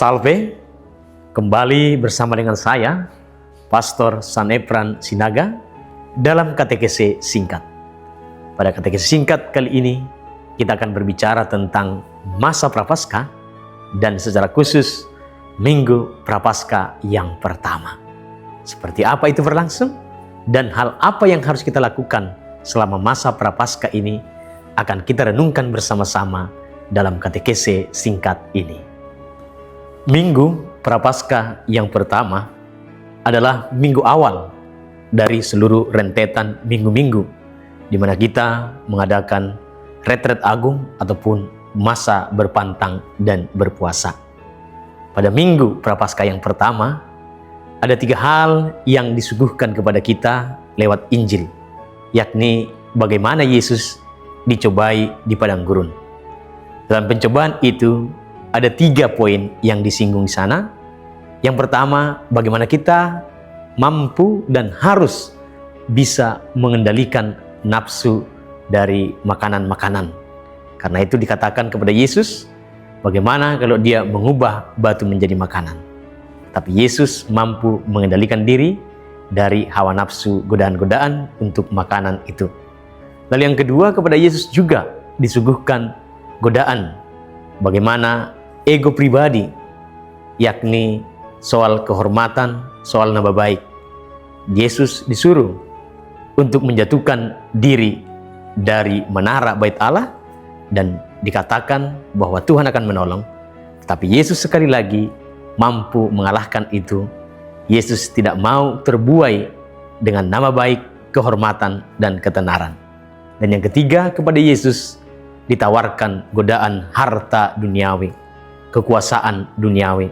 Salve, kembali bersama dengan saya, Pastor Sanepran Sinaga, dalam katekese singkat. Pada katekese singkat kali ini, kita akan berbicara tentang masa Prapaskah dan secara khusus Minggu Prapaskah yang pertama. Seperti apa itu berlangsung dan hal apa yang harus kita lakukan selama masa Prapaskah ini akan kita renungkan bersama-sama dalam katekese singkat ini. Minggu Prapaskah yang pertama adalah minggu awal dari seluruh rentetan minggu-minggu di mana kita mengadakan retret agung ataupun masa berpantang dan berpuasa. Pada minggu Prapaskah yang pertama ada 3 hal yang disuguhkan kepada kita lewat Injil, yakni bagaimana Yesus dicobai di padang gurun. Dalam pencobaan itu ada 3 poin yang disinggung di sana. Yang pertama, bagaimana kita mampu dan harus bisa mengendalikan nafsu dari makanan-makanan. Karena itu dikatakan kepada Yesus, bagaimana kalau dia mengubah batu menjadi makanan. Tapi Yesus mampu mengendalikan diri dari hawa nafsu, godaan-godaan untuk makanan itu. Lalu yang kedua, kepada Yesus juga disuguhkan godaan. Bagaimana ego pribadi, yakni soal kehormatan, soal nama baik. Yesus disuruh untuk menjatuhkan diri dari menara bait Allah dan dikatakan bahwa Tuhan akan menolong. Tapi Yesus sekali lagi mampu mengalahkan itu. Yesus tidak mau terbuai dengan nama baik, kehormatan, dan ketenaran. Dan yang ketiga, kepada Yesus ditawarkan godaan harta duniawi, kekuasaan duniawi.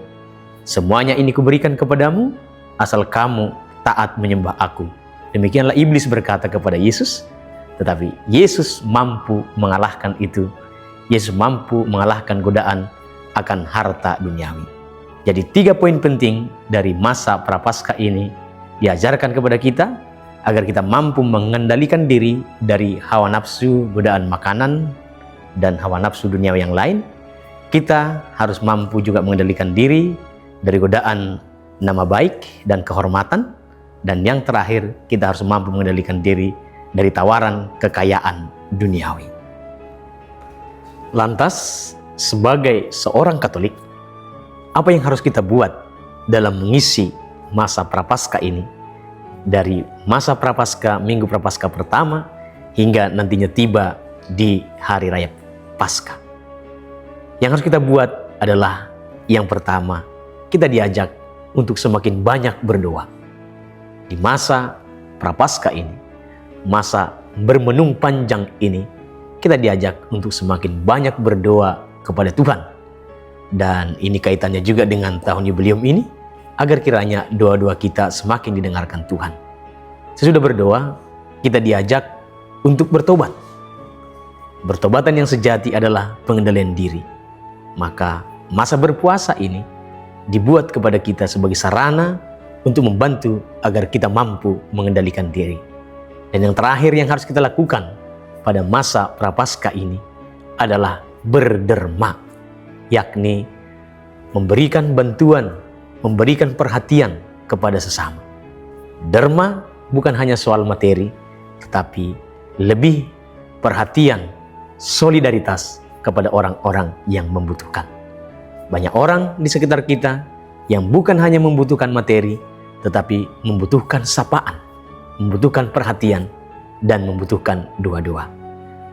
Semuanya ini kuberikan kepadamu, asal kamu taat menyembah aku. Demikianlah iblis berkata kepada Yesus, tetapi Yesus mampu mengalahkan itu. Yesus mampu mengalahkan godaan akan harta duniawi. Jadi 3 poin penting dari masa Prapaskah ini diajarkan kepada kita agar kita mampu mengendalikan diri dari hawa nafsu, godaan makanan, dan hawa nafsu duniawi yang lain. Kita harus mampu juga mengendalikan diri dari godaan nama baik dan kehormatan. Dan yang terakhir, kita harus mampu mengendalikan diri dari tawaran kekayaan duniawi. Lantas, sebagai seorang Katolik, apa yang harus kita buat dalam mengisi masa Prapaskah ini? Dari masa Prapaskah, Minggu Prapaskah pertama, hingga nantinya tiba di Hari Raya Paskah. Yang harus kita buat adalah yang pertama, kita diajak untuk semakin banyak berdoa. Di masa Prapaskah ini, masa bermenung panjang ini, kita diajak untuk semakin banyak berdoa kepada Tuhan. Dan ini kaitannya juga dengan tahun jubileum ini, agar kiranya doa-doa kita semakin didengarkan Tuhan. Sesudah berdoa, kita diajak untuk bertobat. Bertobatan yang sejati adalah pengendalian diri. Maka masa berpuasa ini dibuat kepada kita sebagai sarana untuk membantu agar kita mampu mengendalikan diri. Dan yang terakhir yang harus kita lakukan pada masa Prapaskah ini adalah berderma, yakni memberikan bantuan, memberikan perhatian kepada sesama. Derma bukan hanya soal materi, tetapi lebih perhatian, solidaritas kepada orang-orang yang membutuhkan. Banyak orang di sekitar kita yang bukan hanya membutuhkan materi, tetapi membutuhkan sapaan, membutuhkan perhatian, dan membutuhkan doa-doa.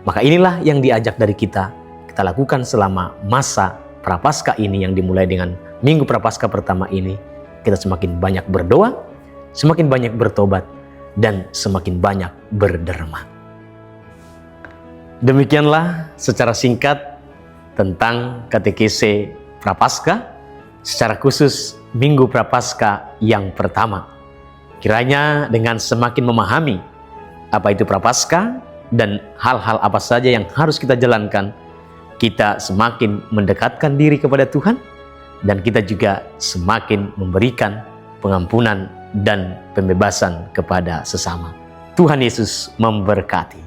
Maka inilah yang diajak dari kita lakukan selama masa Prapaskah ini yang dimulai dengan Minggu Prapaskah pertama ini. Kita semakin banyak berdoa, semakin banyak bertobat, dan semakin banyak berderma. Demikianlah secara singkat tentang katekese Prapaskah, secara khusus Minggu Prapaskah yang pertama. Kiranya dengan semakin memahami apa itu Prapaskah dan hal-hal apa saja yang harus kita jalankan, kita semakin mendekatkan diri kepada Tuhan, dan kita juga semakin memberikan pengampunan dan pembebasan kepada sesama. Tuhan Yesus memberkati.